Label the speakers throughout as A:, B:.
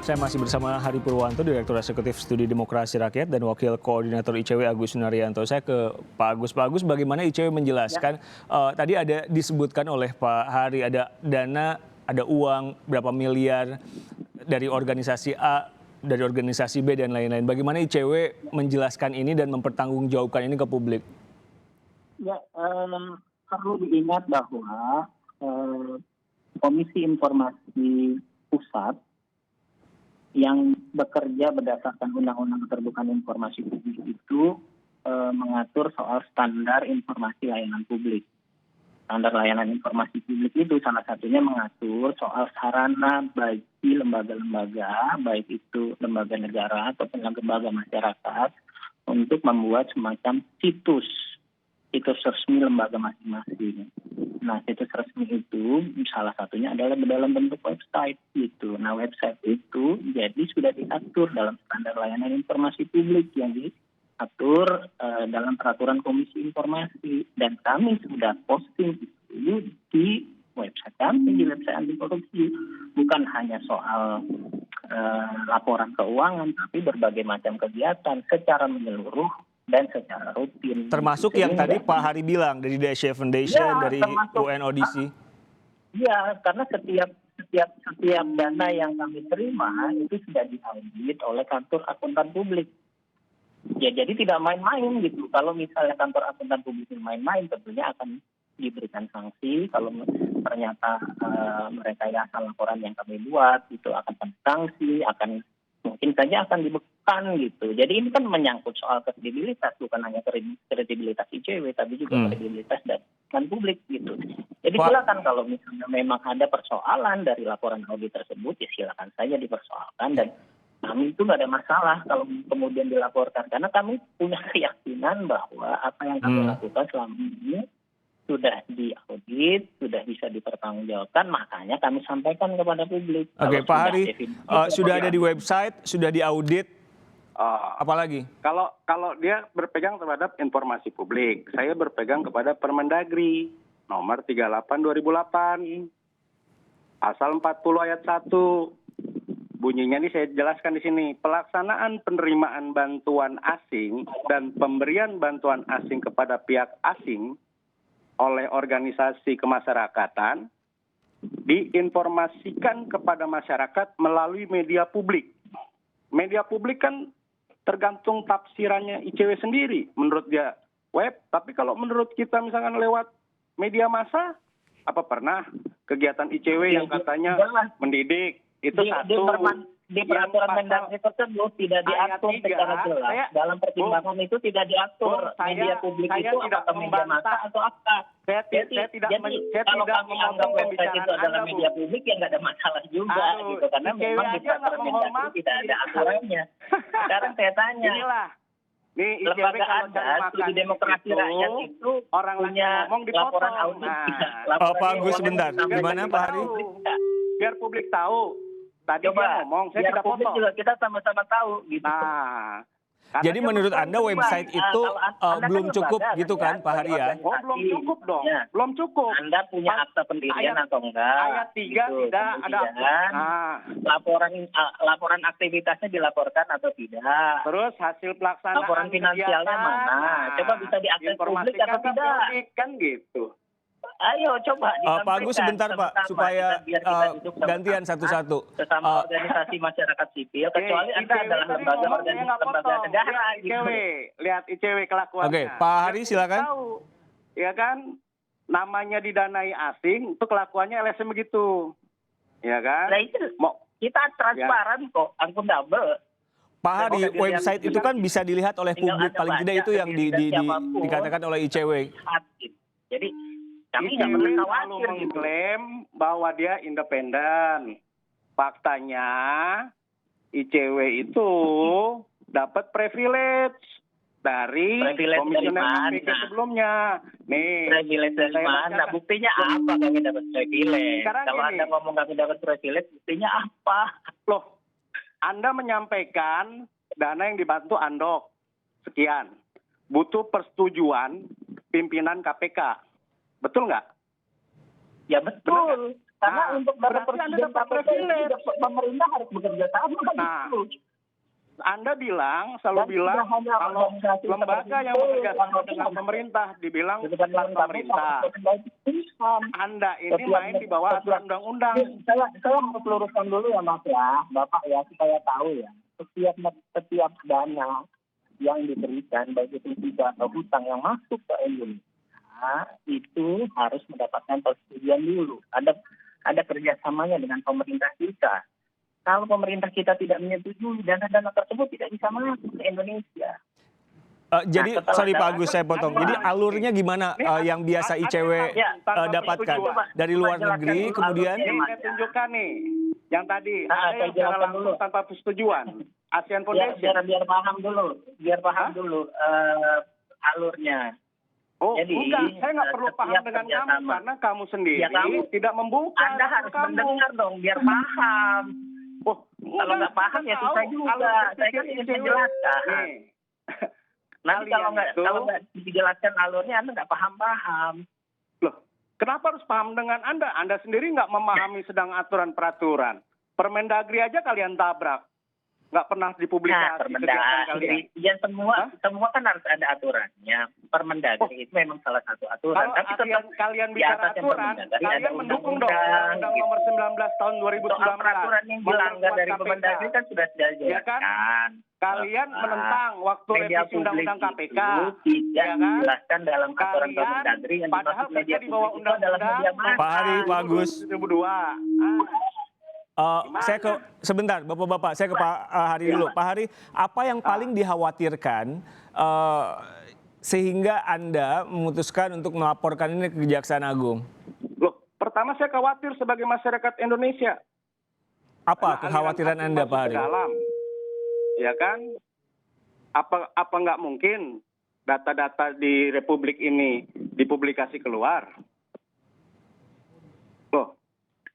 A: Saya masih bersama Hari Purwanto, Direktur Eksekutif Studi Demokrasi Rakyat dan Wakil Koordinator ICW Agus Sunaryanto. Saya ke Pak Agus. Pak Agus, bagaimana ICW menjelaskan, tadi ada disebutkan oleh Pak Hari, ada dana, ada uang berapa miliar dari organisasi A, dari organisasi B, dan lain-lain. Bagaimana ICW menjelaskan ini dan mempertanggungjawabkan ini ke publik?
B: Ya, perlu diingat bahwa Komisi Informasi Pusat yang bekerja berdasarkan Undang-Undang Keterbukaan Informasi Publik itu mengatur soal standar informasi layanan publik. Standar layanan informasi publik itu salah satunya mengatur soal sarana bagi lembaga-lembaga, baik itu lembaga negara ataupun lembaga masyarakat, untuk membuat semacam situs resmi lembaga masing-masing. Nah, situs resmi itu salah satunya adalah dalam bentuk website gitu. Nah, website itu jadi sudah diatur dalam standar layanan informasi publik yang diatur dalam peraturan Komisi Informasi, dan kami sudah posting itu di website kami, di website anti korupsi. Bukan hanya soal laporan keuangan, tapi berbagai macam kegiatan secara menyeluruh dan secara rutin.
A: Termasuk yang tadi Pak Hari bilang dari DSY Foundation, ya, dari UNODC.
B: Iya, karena setiap dana yang kami terima itu sudah diaudit oleh kantor akuntan publik. Ya, jadi tidak main-main gitu. Kalau misalnya kantor akuntan publik main-main, tentunya akan diberikan sanksi. Kalau ternyata merekayasa laporan yang kami buat, itu akan sanksi, mungkin saja akan dibekan gitu. Jadi ini kan menyangkut soal kredibilitas, bukan hanya kredibilitas ICW, tapi juga kredibilitas dan publik gitu. Jadi silakan kalau misalnya memang ada persoalan dari laporan audit tersebut, ya silakan saja dipersoalkan, dan kami itu nggak ada masalah kalau kemudian dilaporkan, karena kami punya keyakinan bahwa apa yang kami lakukan selama ini sudah diaudit, sudah bisa dipertanggungjawabkan, makanya kami sampaikan kepada publik.
A: Oke, Pak Hari, sudah ada di website, sudah diaudit, apalagi?
C: Kalau dia berpegang terhadap informasi publik, saya berpegang kepada Permendagri nomor 38 2008, pasal 40 ayat 1. Bunyinya ini saya jelaskan di sini. Pelaksanaan penerimaan bantuan asing dan pemberian bantuan asing kepada pihak asing oleh organisasi kemasyarakatan diinformasikan kepada masyarakat melalui media publik. Media publik kan tergantung tafsirannya ICW sendiri. Menurut dia web, tapi kalau menurut kita misalkan lewat media massa, apa pernah kegiatan ICW yang katanya mendidik itu
B: di peraturan Mendagri tersebut tidak diatur secara jelas. Dalam pertimbangan itu tidak diatur media publik itu apakah media massa atau apa. Kalau kami anggap website itu adalah media publik, ya nggak ada masalah juga gitu, karena memang di peraturan Mendagri tidak ada aturannya. Sekarang saya tanya, lembaga Anda, Studi Demokrasi Rakyat itu orang punya laporan audit.
A: Pak Agus, sebentar, gimana Pak Hari?
C: Biar publik tahu. Tadi dia ngomong, saya tidak foto.
B: Juga kita sama-sama tahu gitu.
C: Nah,
A: jadi menurut Anda website itu belum cukup gitu kan, Pak Hari ya?
C: Oh, belum cukup dong. Belum cukup.
B: Anda punya akta pendirian atau enggak?
C: Ayat 3 gitu. Tidak ada.
B: Laporan aktivitasnya dilaporkan atau tidak?
C: Terus hasil pelaksanaan
B: laporan finansialnya mana? Coba bisa diakses publik atau tidak?
C: Kan gitu.
B: Ayo coba
A: Pak Agus, sebentar Pak, supaya gantian satu-satu.
B: Sesama organisasi masyarakat sipil, kecuali Anda adalah lembaga negara.
C: ICW, lihat ICW kelakuannya.
A: Oke, Pak Hari silakan.
C: Ya kan, namanya didanai asing, itu kelakuannya LSM begitu. Ya kan?
B: Nah itu, kita transparan kok, akuntabel.
A: Pak Hari, website itu kan bisa dilihat oleh publik, paling tidak itu yang dikatakan oleh ICW.
B: Jadi kami
C: nggak perlu khawatir mengklaim bahwa dia independen. Faktanya ICW itu dapat privilege dari komisioner KPK sebelumnya. Nih,
B: privilege dari mana? Buktinya apa kami dapat privilege? Kalau Anda ngomong kami dapat privilege, buktinya apa?
C: Loh, Anda menyampaikan dana yang dibantu Andok sekian, butuh persetujuan pimpinan KPK. Betul nggak?
B: Ya betul. Karena untuk dapat persetujuan KPK, pemerintah harus bekerja sama
C: Nah,
B: itu.
C: Anda bilang,
B: Dan
C: selalu
B: tidak
C: bilang,
B: hanya
C: kalau
B: organisasi
C: lembaga
B: seperti
C: yang
B: itu
C: bekerja
B: yang
C: sama dengan
B: melakukan.
C: pemerintah dibilang
B: Bukan
C: peran
B: dengan
C: pemerintah.
B: Islam.
C: Anda ini main di bawah aturan undang-undang.
B: Saya harus luruskan dulu ya Mas ya, Bapak ya, supaya tahu ya. Setiap dana yang diberikan baik itu hibah atau hutang yang masuk ke Indonesia itu harus mendapatkan persetujuan dulu. Ada kerjasamanya dengan pemerintah kita. Kalau pemerintah kita tidak menyetujui, dana-dana tersebut tidak bisa masuk ke Indonesia.
A: Jadi,
B: setelah
A: sorry Pak
B: dana-
A: Agus, saya potong. Jadi alurnya gimana yang biasa ICW dapatkan dari luar negeri, kemudian?
C: Ini saya tunjukkan nih, yang tadi
B: Nah,
C: ada
B: saya
C: yang secara
B: jelaskan
C: langsung
B: dulu.
C: tanpa persetujuan. ASEAN Foundation.
B: Biar paham dulu, alurnya.
C: Oh,
B: Jadi,
C: enggak, saya nggak perlu
B: setiap
C: paham dengan kamu
B: kerjasama.
C: karena kamu sendiri
B: Ya, kamu
C: tidak membuka.
B: Anda
C: dapur
B: harus
C: kamu.
B: mendengar dong, biar paham.
C: Oh,
B: Kalau nggak paham ya susah juga. Saya kan ingin menjelaskan.
C: Nih.
B: Nanti
C: Kalian
B: kalau nggak dijelaskan alurnya, Anda nggak paham.
C: Loh, kenapa harus paham dengan Anda? Anda sendiri nggak memahami sedang aturan peraturan. Permendagri aja kalian tabrak. Nggak pernah dipublikasi kegiatan kalian.
B: Ya semua kan harus ada aturannya. Permendagri itu memang salah satu aturan.
C: Kalau
B: Tapi tetap
C: kalian
B: di
C: bicara
B: atasnya
C: aturan,
B: Permendagri
C: kalian
B: ada
C: mendukung dong
B: undang-undang,
C: Undang Nomor 19 tahun 2019.
B: soal peraturan yang dilanggar dari
C: memperkuat
B: Permendagri
C: KPK.
B: kan sudah
C: Ya kan?
B: dijelaskan.
C: Kalian menentang waktu
B: Media
C: revisi Undang-Undang
B: publik
C: KPK.
B: itu tidak
C: Ya kan?
B: dijelaskan dalam aturan
C: Kalian
B: Permendagri yang
C: padahal
B: dimaksud media
C: kerja di bawah
B: publik itu adalah media
C: Undang-Undang.
A: Pak Hari, Pak Agus.
C: 2002.
A: Saya ke sebentar, Bapak-bapak, saya ke Pak Hari dulu. Pak Hari, apa yang paling dikhawatirkan sehingga Anda memutuskan untuk melaporkan ini ke Kejaksaan Agung?
C: Loh, pertama saya khawatir sebagai masyarakat Indonesia.
A: Apa
C: Karena
A: kekhawatiran
C: aliran
A: Anda,
C: asing
A: Pak
C: masuk
A: Hari?
C: ke dalam. Ya kan? Apa nggak mungkin data-data di Republik ini dipublikasi keluar? Loh,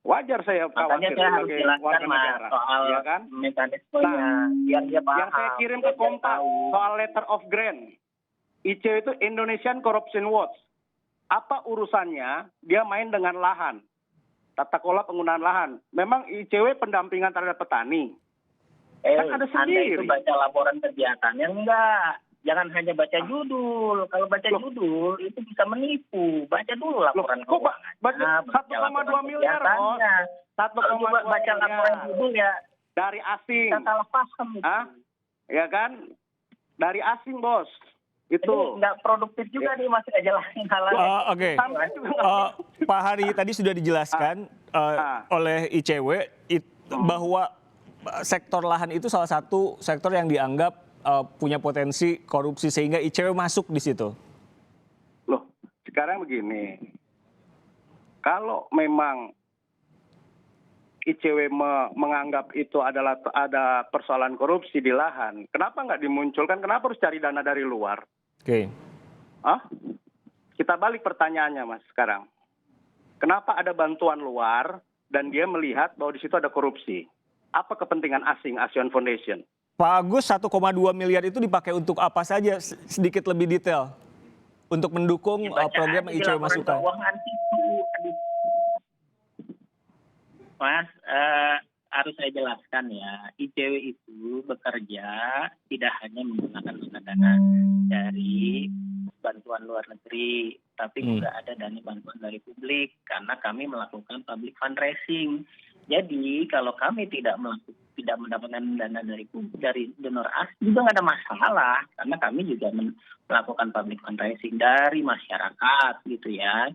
C: wajar saya
B: Makanya
C: khawatir
B: saya harus
C: sebagai
B: jelaskan
C: warga
B: Mas
C: negara.
B: soal
C: Ya kan?
B: mekanismenya biar dia paham.
C: Yang saya kirim ke
B: biar dia
C: Kompas
B: tahu.
C: soal letter of grant. ICW itu Indonesian Corruption Watch. Apa urusannya dia main dengan lahan? Tata kelola penggunaan lahan. Memang ICW pendampingan terhadap petani. Kan ada
B: Anda itu
C: sendiri.
B: baca laporan kegiatannya enggak. Jangan hanya baca judul. Kalau baca judul itu bisa menipu. Baca dulu laporan
C: kok
B: keuangannya.
C: baca 1,2 miliar, Bos? 1,2
B: Coba baca laporan
C: miliar.
B: judul ya.
C: Dari asing.
B: Kita salah paham itu.
C: Hah? Ya kan? Dari asing, Bos.
B: Itu
C: Itu.
B: nggak produktif juga nih masih aja lain hal lain.
A: Oke.
C: Sampai juga nggak
A: Pak Hari, tadi sudah dijelaskan oleh ICW bahwa sektor lahan itu salah satu sektor yang dianggap punya potensi korupsi sehingga ICW masuk di situ.
C: Loh, sekarang begini. Kalau memang ICW menganggap itu adalah ada persoalan korupsi di lahan, kenapa nggak dimunculkan? Kenapa harus cari dana dari luar?
A: Oke.
C: Kita balik pertanyaannya, Mas, sekarang. Kenapa ada bantuan luar dan dia melihat bahwa di situ ada korupsi? Apa kepentingan asing, ASEAN Foundation?
A: Pak Agus, 1,2 miliar itu dipakai untuk apa saja? Sedikit lebih detail. Untuk mendukung program yang ICW masukkan.
B: Mas, harus saya jelaskan ya, ICW itu bekerja tidak hanya menggunakan dana dari bantuan luar negeri, tapi juga ada dana bantuan dari publik, karena kami melakukan public fundraising. Jadi kalau kami tidak mendapatkan dana dari donor asing juga nggak ada masalah, karena kami juga melakukan public fundraising dari masyarakat gitu ya.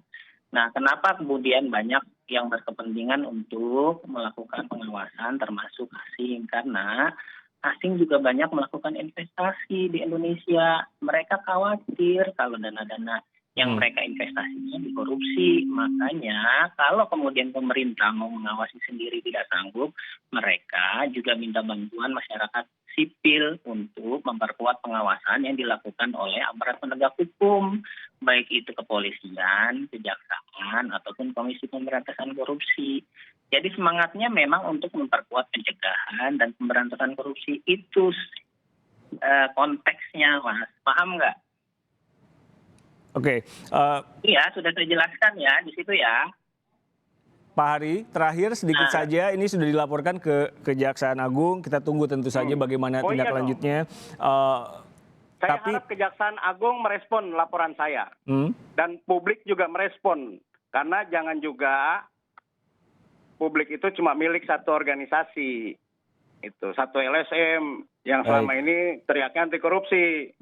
B: Nah, kenapa kemudian banyak yang berkepentingan untuk melakukan pengawasan termasuk asing? Karena asing juga banyak melakukan investasi di Indonesia. Mereka khawatir kalau dana-dana yang mereka investasinya dikorupsi. Makanya kalau kemudian pemerintah mau mengawasi sendiri tidak sanggup, mereka juga minta bantuan masyarakat sipil untuk memperkuat pengawasan yang dilakukan oleh aparat penegak hukum, baik itu kepolisian, kejaksaan, ataupun Komisi Pemberantasan Korupsi. Jadi semangatnya memang untuk memperkuat pencegahan dan pemberantasan korupsi. Itu konteksnya, Mas. Paham nggak?
A: Oke.
B: Iya, sudah saya jelaskan ya di situ ya.
A: Pak Hari, terakhir sedikit saja, ini sudah dilaporkan ke Kejaksaan Agung. Kita tunggu tentu saja bagaimana tindak
C: iya
A: lanjutnya.
C: Saya
A: Tapi-
C: harap Kejaksaan Agung merespon laporan saya. Dan publik juga merespon. Karena jangan juga publik itu cuma milik satu organisasi. Itu satu LSM yang selama ini teriaknya anti korupsi.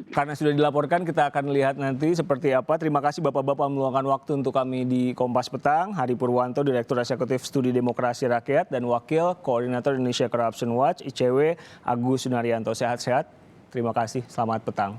A: Karena sudah dilaporkan, kita akan lihat nanti seperti apa. Terima kasih Bapak-Bapak meluangkan waktu untuk kami di Kompas Petang. Hari Purwanto, Direktur Eksekutif Studi Demokrasi Rakyat, dan Wakil Koordinator Indonesia Corruption Watch, ICW, Agus Sunaryanto. Sehat-sehat. Terima kasih. Selamat petang.